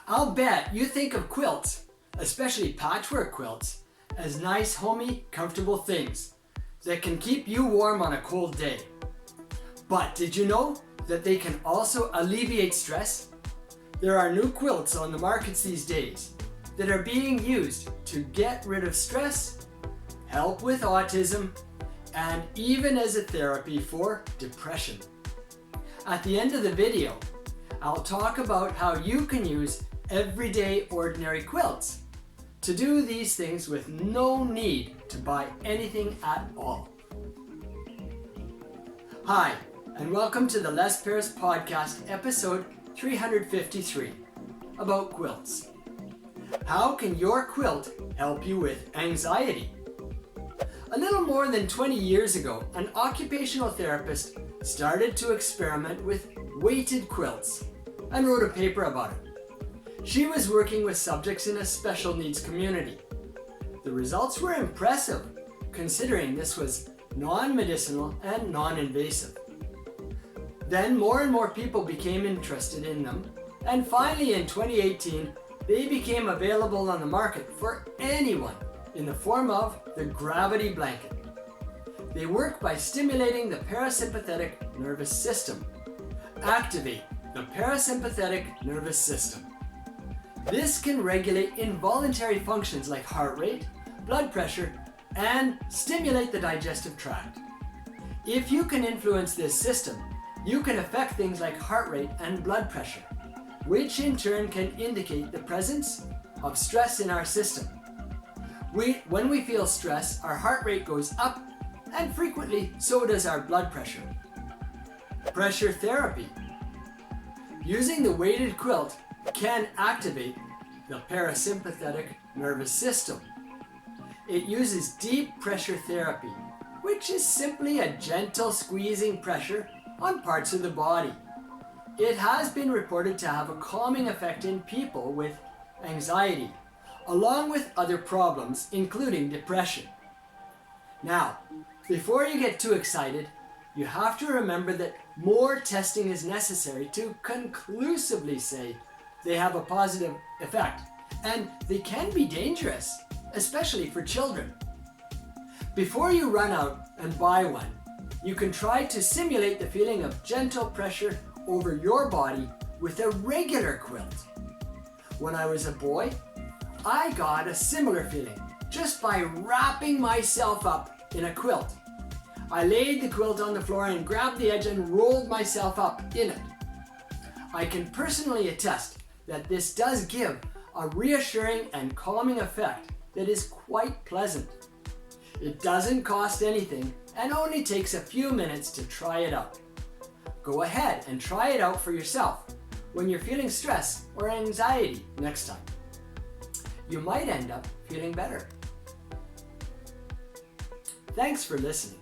I'll bet you think of quilts, especially patchwork quilts, as nice, homey, comfortable things that can keep you warm on a cold day. But did you know that they can also alleviate stress? There are new quilts on the markets these days that are being used to get rid of stress, help with autism, and even as a therapy for depression. At the end of the video, I'll talk about how you can use everyday ordinary quilts to do these things with no need to buy anything at all. Hi, and welcome to the Les Perez Podcast, episode 353, about quilts. How can your quilt help you with anxiety? A little more than 20 years ago, an occupational therapist started to experiment with weighted quilts and wrote a paper about it. She was working with subjects in a special needs community. The results were impressive, considering this was non-medicinal and non-invasive. Then more and more people became interested in them, and finally in 2018, they became available on the market for anyone in the form of the gravity blanket. They work by stimulating the parasympathetic nervous system. Activate the parasympathetic nervous system. This can regulate involuntary functions like heart rate, blood pressure, and stimulate the digestive tract. If you can influence this system, you can affect things like heart rate and blood pressure, which in turn can indicate the presence of stress in our system. When we feel stress, our heart rate goes up, and frequently so does our blood pressure. Pressure therapy. Using the weighted quilt can activate the parasympathetic nervous system. It uses deep pressure therapy, which is simply a gentle squeezing pressure on parts of the body. It has been reported to have a calming effect in people with anxiety, along with other problems, including depression. Now, before you get too excited, you have to remember that more testing is necessary to conclusively say they have a positive effect, and they can be dangerous, especially for children. Before you run out and buy one, you can try to simulate the feeling of gentle pressure over your body with a regular quilt. When I was a boy, I got a similar feeling just by wrapping myself up in a quilt. I laid the quilt on the floor and grabbed the edge and rolled myself up in it. I can personally attest that this does give a reassuring and calming effect that is quite pleasant. It doesn't cost anything and only takes a few minutes to try it out. Go ahead and try it out for yourself when you're feeling stress or anxiety next time. You might end up feeling better. Thanks for listening.